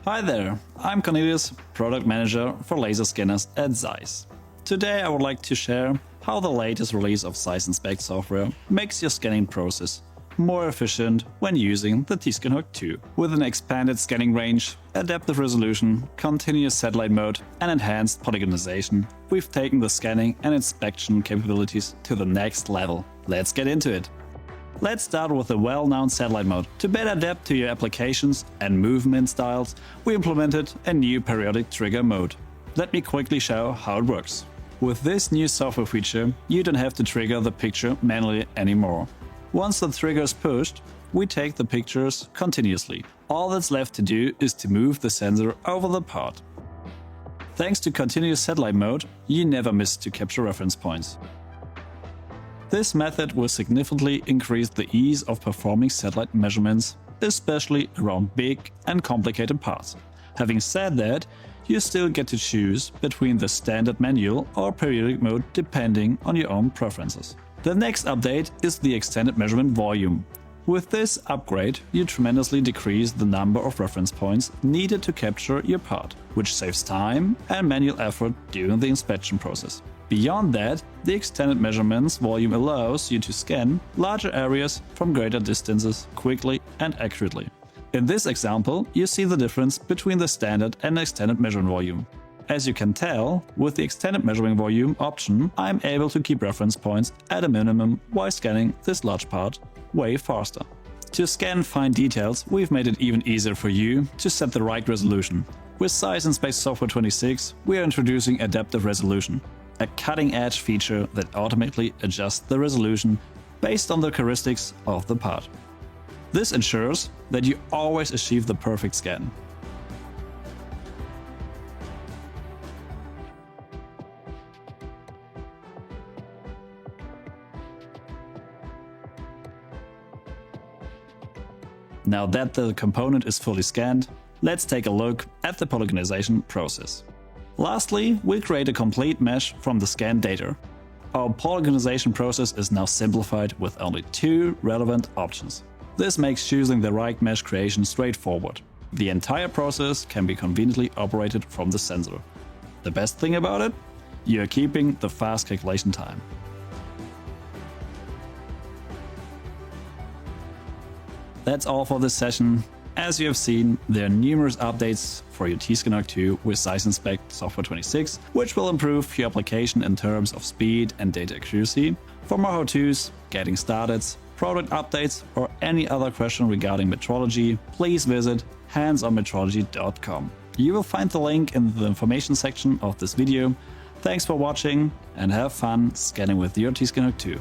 Hi there, I'm Cornelius, Product Manager for Laser Scanners at ZEISS. Today I would like to share how the latest release of ZEISS INSPECT software makes your scanning process more efficient when using the T-SCAN 2. With an expanded scanning range, adaptive resolution, continuous satellite mode and enhanced polygonization, we've taken the scanning and inspection capabilities to the next level. Let's get into it. Let's start with the well-known satellite mode. To better adapt to your applications and movement styles, we implemented a new periodic trigger mode. Let me quickly show how it works. With this new software feature, you don't have to trigger the picture manually anymore. Once the trigger is pushed, we take the pictures continuously. All that's left to do is to move the sensor over the part. Thanks to continuous satellite mode, you never miss to capture reference points. This method will significantly increase the ease of performing satellite measurements, especially around big and complicated parts. Having said that, you still get to choose between the standard manual or periodic mode depending on your own preferences. The next update is the extended measurement volume. With this upgrade, you tremendously decrease the number of reference points needed to capture your part, which saves time and manual effort during the inspection process. Beyond that, the extended measurements volume allows you to scan larger areas from greater distances quickly and accurately. In this example, you see the difference between the standard and extended measurement volume. As you can tell, with the extended measuring volume option, I'm able to keep reference points at a minimum while scanning this large part way faster. To scan fine details, we've made it even easier for you to set the right resolution. With ZEISS INSPECT Software 26, we are introducing adaptive resolution, a cutting-edge feature that automatically adjusts the resolution based on the characteristics of the part. This ensures that you always achieve the perfect scan. Now that the component is fully scanned, let's take a look at the polygonization process. Lastly, we'll create a complete mesh from the scanned data. Our polygonization process is now simplified with only 2 relevant options. This makes choosing the right mesh creation straightforward. The entire process can be conveniently operated from the sensor. The best thing about it? You're keeping the fast calculation time. That's all for this session. As you have seen, there are numerous updates for your T-SCAN 2 with ZEISS INSPECT Software 26, which will improve your application in terms of speed and data accuracy. For more how-tos, getting started, product updates, or any other question regarding metrology, please visit handsonmetrology.com. You will find the link in the information section of this video. Thanks for watching and have fun scanning with your T-SCAN 2.